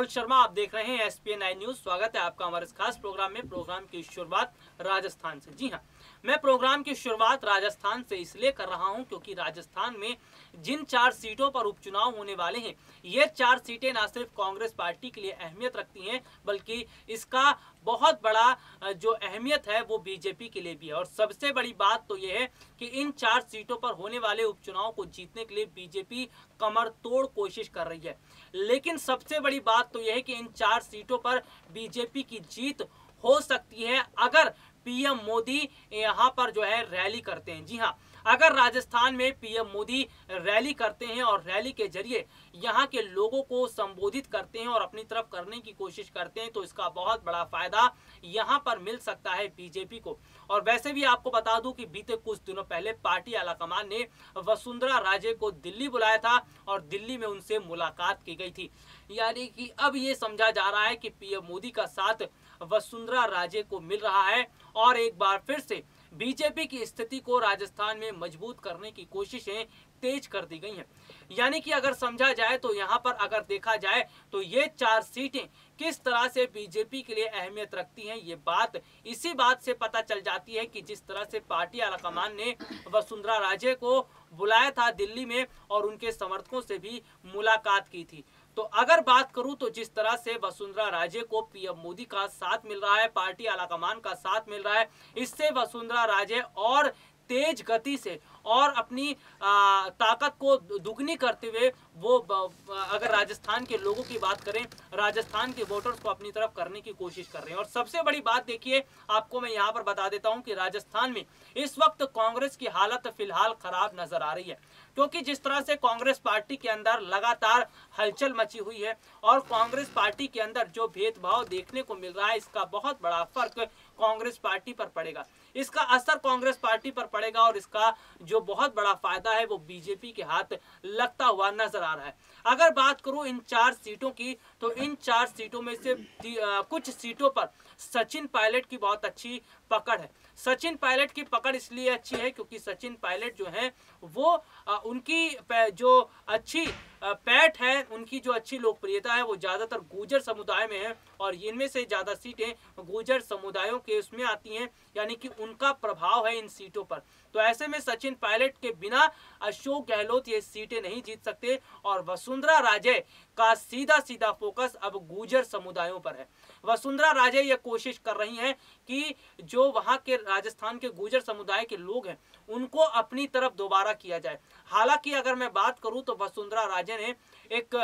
शर्मा, आप देख रहे हैं एसपीएन 9 न्यूज। स्वागत है आपका हमारे इस खास प्रोग्राम में। प्रोग्राम की शुरुआत राजस्थान से। जी हां, मैं प्रोग्राम की शुरुआत राजस्थान से इसलिए कर रहा हूं क्योंकि राजस्थान में जिन 4 सीटों पर उपचुनाव होने वाले हैं, ये 4 सीटें न सिर्फ कांग्रेस पार्टी के लिए अहमियत रखती हैं, बल्कि इसका बहुत बड़ा जो अहमियत है वो बीजेपी के लिए भी है। और सबसे बड़ी बात तो ये है कि इन 4 सीटों पर होने वाले उपचुनाव को जीतने के लिए बीजेपी कमर तोड़ कोशिश कर रही है। लेकिन सबसे बड़ी बात तो यह है कि इन 4 सीटों पर बीजेपी की जीत हो सकती है अगर पीएम मोदी यहां पर जो है रैली करते हैं। जी हां, अगर राजस्थान में पीएम मोदी रैली करते हैं और रैली के जरिए यहां के लोगों को संबोधित करते हैं और अपनी तरफ करने की कोशिश करते हैं, तो इसका बहुत बड़ा फायदा यहां पर मिल सकता है बीजेपी को। और वैसे भी आपको बता दूं कि बीते कुछ दिनों पहले पार्टी आलाकमान ने वसुंधरा राजे को दिल्ली बुलाया था और दिल्ली में उनसे मुलाकात की गई थी। यानी कि अब ये समझा जा रहा है कि पीएम मोदी का साथ वसुंधरा राजे को मिल रहा है और एक बार फिर से बीजेपी की स्थिति को राजस्थान में मजबूत करने की कोशिशें तेज कर दी गई हैं। यानी कि अगर समझा जाए तो यहाँ पर अगर देखा जाए तो ये 4 सीटें किस तरह से बीजेपी के लिए अहमियत रखती हैं, ये बात इसी बात से पता चल जाती है कि जिस तरह से पार्टी आलाकमान ने वसुंधरा राजे को बुलाया था दिल्ली में और उनके समर्थकों से भी मुलाकात की थी। तो अगर बात करूं तो जिस तरह से वसुंधरा राजे को पीएम मोदी का साथ मिल रहा है, पार्टी आलाकमान का साथ मिल रहा है, इससे वसुंधरा राजे और तेज गति से और अपनी ताकत को दुगनी करते हुए वो अगर राजस्थान के लोगों की बात करें, राजस्थान के वोटर्स को अपनी तरफ करने की कोशिश कर रहे हैं। और सबसे बड़ी बात देखिए, आपको मैं यहाँ पर बता देता हूँ कि राजस्थान में इस वक्त कांग्रेस की हालत फिलहाल खराब नजर आ रही है, क्योंकि जिस तरह से कांग्रेस पार्टी के अंदर लगातार हलचल मची हुई है और कांग्रेस पार्टी के अंदर जो भेदभाव देखने को मिल रहा है, इसका बहुत बड़ा फर्क कांग्रेस पार्टी पर पड़ेगा, इसका असर कांग्रेस पार्टी पर पड़ेगा और इसका जो बहुत बड़ा फायदा है वो बीजेपी के हाथ लगता हुआ नजर आ रहा है। अगर बात करूं इन 4 सीटों की, तो इन 4 सीटों में से कुछ सीटों पर सचिन पायलट की बहुत अच्छी पकड़ है। सचिन पायलट की पकड़ इसलिए अच्छी है क्योंकि सचिन पायलट जो है वो उनकी जो अच्छी पैठ है, उनकी जो अच्छी लोकप्रियता है वो ज्यादातर गुर्जर समुदाय में है और इनमें से ज्यादा सीटें गुर्जर समुदायों के उसमें आती हैं, यानी कि उनका प्रभाव है इन सीटों पर। तो ऐसे में सचिन पायलट के बिना अशोक गहलोत ये सीटें नहीं जीत सकते और वसुंधरा राजे का सीधा सीधा फोकस अब गुर्जर समुदायों पर है। वसुंधरा राजे ये कोशिश कर रही हैं कि जो वहां के राजस्थान के गुर्जर समुदाय के लोग हैं उनको अपनी तरफ दोबारा किया जाए। हालांकि अगर मैं बात करूं तो वसुंधरा राजे ने एक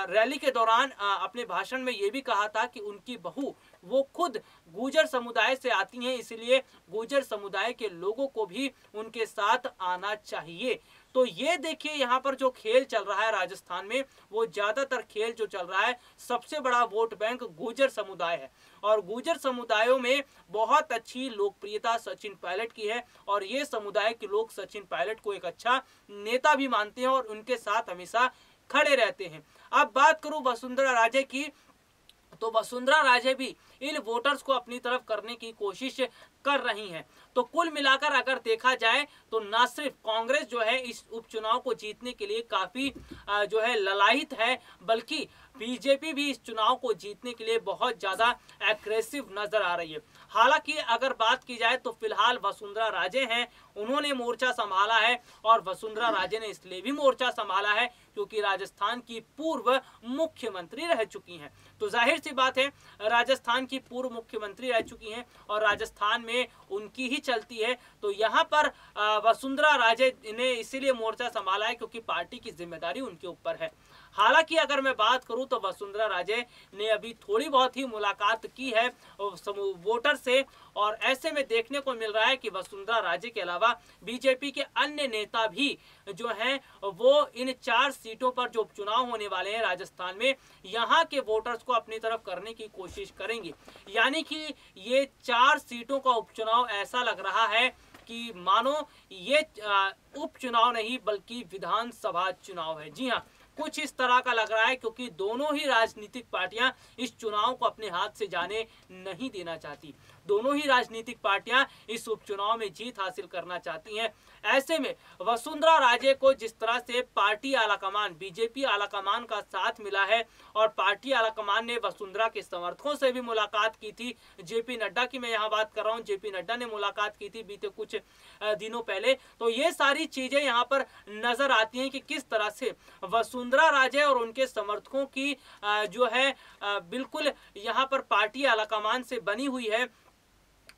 रैली के दौरान अपने भाषण में ये भी कहा था कि उनकी बहू वो खुद गुर्जर समुदाय से आती हैं, इसलिए गुर्जर समुदाय के लोगों को भी उनके साथ आना चाहिए। तो ये देखिए यहाँ पर जो खेल चल रहा है राजस्थान में, वो ज्यादातर खेल जो चल रहा है, सबसे बड़ा वोट बैंक गुर्जर समुदाय है और गुर्जर समुदायों में बहुत अच्छी लोकप्रियता सचिन पायलट की है और ये समुदाय के लोग सचिन पायलट को एक अच्छा नेता भी मानते हैं और उनके साथ हमेशा खड़े रहते हैं। अब बात करूं वसुंधरा राजे की, तो वसुंधरा राजे भी इन वोटर्स को अपनी तरफ करने की कोशिश कर रही हैं। तो कुल मिलाकर अगर देखा जाए तो न सिर्फ कांग्रेस जो है इस उपचुनाव को जीतने के लिए काफी जो है ललायित है, बल्कि बीजेपी भी इस चुनाव को जीतने के लिए बहुत ज्यादा एग्रेसिव नजर आ रही है। हालांकि अगर बात की जाए तो फिलहाल वसुंधरा राजे हैं, उन्होंने मोर्चा संभाला है और वसुंधरा राजे ने इसलिए भी मोर्चा संभाला है क्योंकि राजस्थान की पूर्व मुख्यमंत्री रह चुकी हैं। तो जाहिर सी बात है, राजस्थान की पूर्व मुख्यमंत्री रह चुकी हैं और राजस्थान में उनकी ही चलती है। तो यहाँ पर वसुंधरा राजे ने इसीलिए मोर्चा संभाला है क्योंकि पार्टी की जिम्मेदारी उनके ऊपर है। हालांकि अगर मैं बात करूं तो वसुंधरा राजे ने अभी थोड़ी बहुत ही मुलाकात की है वोटर से और ऐसे में देखने को मिल रहा है कि वसुंधरा राजे के अलावा बीजेपी के अन्य नेता भी जो हैं वो इन 4 सीटों पर जो उपचुनाव होने वाले हैं राजस्थान में, यहाँ के वोटर्स को अपनी तरफ करने की कोशिश करेंगे। यानी कि ये 4 सीटों का उपचुनाव ऐसा लग रहा है कि मानो ये उपचुनाव नहीं बल्कि विधानसभा चुनाव है। जी हाँ, कुछ इस तरह का लग रहा है, क्योंकि दोनों ही राजनीतिक पार्टियां इस चुनाव को अपने हाथ से जाने नहीं देना चाहती। दोनों ही राजनीतिक पार्टियां इस उपचुनाव में जीत हासिल करना चाहती हैं। ऐसे में वसुंधरा राजे को जिस तरह से पार्टी आलाकमान, बीजेपी आलाकमान का साथ मिला है और पार्टी आलाकमान ने वसुंधरा के समर्थकों से भी मुलाकात की थी, जेपी नड्डा की मैं यहाँ बात कर रहा हूँ, जेपी नड्डा ने मुलाकात की थी बीते कुछ दिनों पहले, तो ये सारी चीजें यहाँ पर नजर आती हैं कि किस तरह से वसुंधरा राजे और उनके समर्थकों की जो है बिल्कुल यहाँ पर पार्टी आलाकमान से बनी हुई है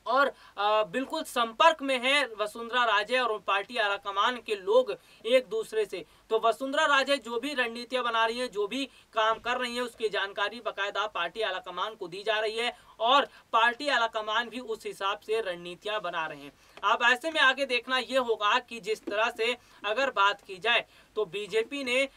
और बिल्कुल संपर्क में है वसुंधरा राजे और पार्टी आलाकमान के लोग एक दूसरे से। तो वसुंधरा राजे जो भी रणनीतियां बना रही हैं, जो भी काम कर रही हैं, उसकी जानकारी बाकायदा पार्टी आलाकमान को दी जा रही है और पार्टी आलाकमान भी उस हिसाब से रणनीतियां बना रहे हैं। अब ऐसे में आगे देखना यह होगा कि जिस तरह से अगर बात की जाए तो बीजेपी ने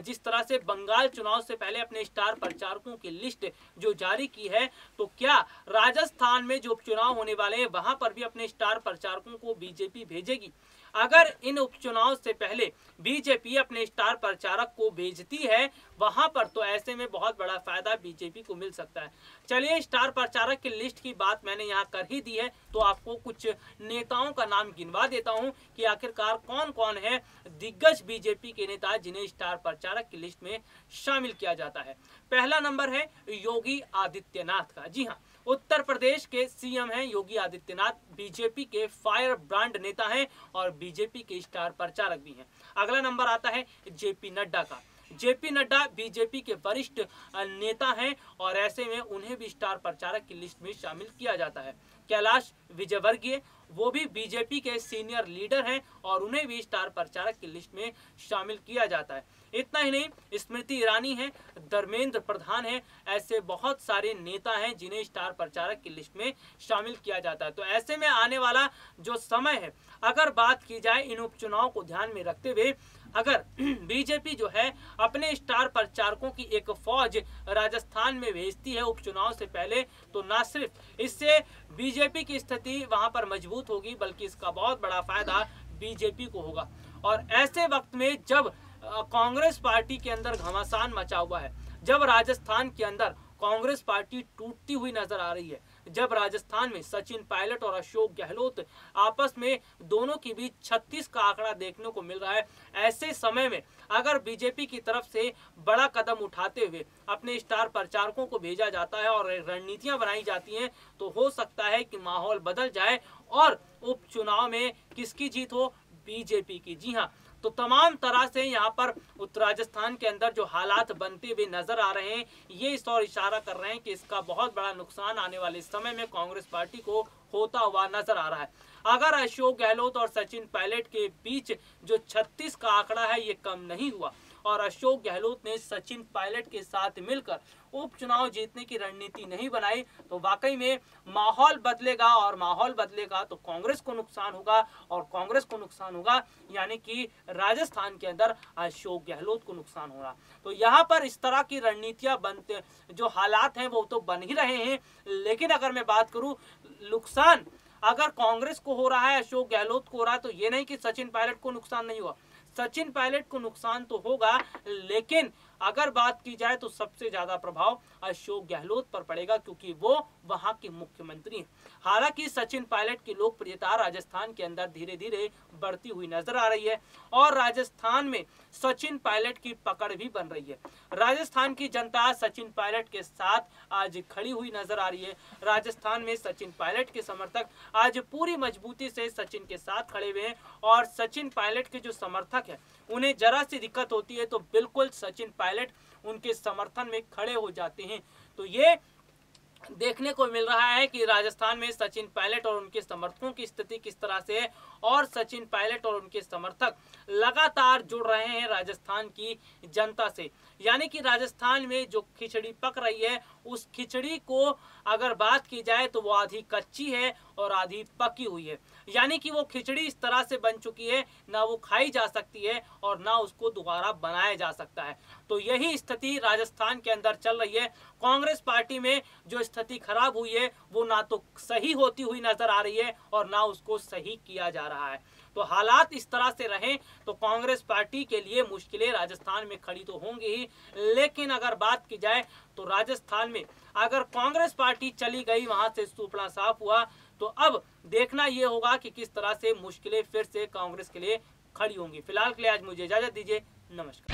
जिस तरह से बंगाल चुनाव से पहले अपने स्टार प्रचारकों की लिस्ट जो जारी की है, तो क्या राजस्थान में जो उपचुनाव होने वाले हैं वहां पर भी अपने स्टार प्रचारकों को बीजेपी भेजेगी? अगर इन उपचुनाव से पहले बीजेपी अपने स्टार प्रचारक को भेजती है वहां पर, तो ऐसे में बहुत बड़ा फायदा बीजेपी को मिल सकता है। चलिए, स्टार प्रचारक की लिस्ट की बात मैंने यहाँ कर ही दी है, तो आपको कुछ नेताओं का नाम गिनवा देता हूँ कि आखिरकार कौन कौन है दिग्गज बीजेपी के नेता जिन्हें स्टार प्रचारक की लिस्ट में शामिल किया जाता है। पहला नंबर है योगी आदित्यनाथ का। जी हाँ, उत्तर प्रदेश के सीएम हैं योगी आदित्यनाथ, बीजेपी के फायर ब्रांड नेता हैं और बीजेपी के स्टार प्रचारक भी हैं। अगला नंबर आता है जेपी नड्डा का। जेपी नड्डा बीजेपी के वरिष्ठ नेता हैं और ऐसे में उन्हें भी स्टार प्रचारक की लिस्ट में शामिल किया जाता है। कैलाश विजयवर्गीय, वो भी बीजेपी के सीनियर लीडर हैं और उन्हें भी स्टार प्रचारक की लिस्ट में शामिल किया जाता है। इतना ही नहीं, स्मृति ईरानी है, धर्मेंद्र प्रधान है, ऐसे बहुत सारे नेता हैं जिन्हें स्टार प्रचारक की लिस्ट में शामिल किया जाता है। तो ऐसे में आने वाला जो समय है, अगर बात की जाए इन उपचुनाव को ध्यान में रखते हुए, अगर बीजेपी जो है अपने स्टार प्रचारकों की एक फौज राजस्थान में भेजती है उपचुनाव से पहले, तो न सिर्फ इससे बीजेपी की स्थिति वहां पर मजबूत होगी, बल्कि इसका बहुत बड़ा फायदा बीजेपी को होगा। और ऐसे वक्त में जब कांग्रेस पार्टी के अंदर घमासान मचा हुआ है, जब राजस्थान के अंदर कांग्रेस पार्टी टूटती हुई नजर आ रही है, जब राजस्थान में सचिन पायलट और अशोक गहलोत आपस में दोनों के बीच 36 का आंकड़ा देखने को मिल रहा है, ऐसे समय में अगर बीजेपी की तरफ से बड़ा कदम उठाते हुए अपने स्टार प्रचारकों को भेजा जाता है और रणनीतियां बनाई जाती हैं, तो हो सकता है कि माहौल बदल जाए और उपचुनाव में किसकी जीत हो? बीजेपी की। जी हाँ, तो तमाम तरह से यहाँ पर उत्तर राजस्थान के अंदर जो हालात बनते हुए नजर आ रहे हैं, ये इस और इशारा कर रहे हैं कि इसका बहुत बड़ा नुकसान आने वाले समय में कांग्रेस पार्टी को होता हुआ नजर आ रहा है। अगर अशोक गहलोत और सचिन पायलट के बीच जो 36 का आंकड़ा है, ये कम नहीं हुआ और अशोक गहलोत ने सचिन पायलट के साथ मिलकर उपचुनाव जीतने की रणनीति नहीं बनाई, तो वाकई में माहौल बदलेगा और माहौल बदलेगा तो कांग्रेस को नुकसान होगा और कांग्रेस को नुकसान होगा यानी कि राजस्थान के अंदर अशोक गहलोत को नुकसान होगा। तो यहाँ पर इस तरह की रणनीतियां बनते, जो हालात हैं वो तो बन ही रहे हैं, लेकिन अगर मैं बात करूं नुकसान अगर कांग्रेस को हो रहा है, अशोक गहलोत को हो रहा है, तो ये नहीं कि सचिन पायलट को नुकसान नहीं हुआ। सचिन पायलट को नुकसान तो होगा, लेकिन अगर बात की जाए तो सबसे ज्यादा प्रभाव अशोक गहलोत पर पड़ेगा, क्योंकि वो वहां के मुख्यमंत्री हैं। हालांकि सचिन पायलट की लोकप्रियता राजस्थान के अंदर धीरे धीरे बढ़ती हुई नजर आ रही है और राजस्थान में सचिन पायलट की पकड़ भी बन रही है। राजस्थान की जनता सचिन पायलट के साथ आज खड़ी हुई नजर आ रही है। राजस्थान में सचिन पायलट के समर्थक आज पूरी मजबूती से सचिन के साथ खड़े हुए हैं और सचिन पायलट के जो समर्थक है, उन्हें जरा सी दिक्कत होती है तो बिल्कुल सचिन पायलट उनके समर्थन में खड़े हो जाते हैं। तो ये देखने को मिल रहा है कि राजस्थान में सचिन पायलट और उनके समर्थकों की स्थिति किस तरह से है और सचिन पायलट और उनके समर्थक लगातार जुड़ रहे हैं राजस्थान की जनता से। यानी कि राजस्थान में जो खिचड़ी पक रही है, उस खिचड़ी को अगर बात की जाए तो वो आधी कच्ची है और आधी पकी हुई है। यानी कि वो खिचड़ी इस तरह से बन चुकी है, ना वो खाई जा सकती है और ना उसको दोबारा बनाया जा सकता है। तो यही स्थिति राजस्थान के अंदर चल रही है। कांग्रेस पार्टी में जो स्थिति खराब हुई है वो ना तो सही होती हुई नजर आ रही है और ना उसको सही किया जा रहा है। रहा है। तो हालात इस तरह से रहें तो कांग्रेस पार्टी के लिए मुश्किलें राजस्थान में खड़ी तो होंगी ही, लेकिन अगर बात की जाए तो राजस्थान में अगर कांग्रेस पार्टी चली गई, वहां से सुपड़ा साफ हुआ, तो अब देखना यह होगा कि किस तरह से मुश्किलें फिर से कांग्रेस के लिए खड़ी होंगी। फिलहाल के लिए आज मुझे इजाजत दीजिए, नमस्कार।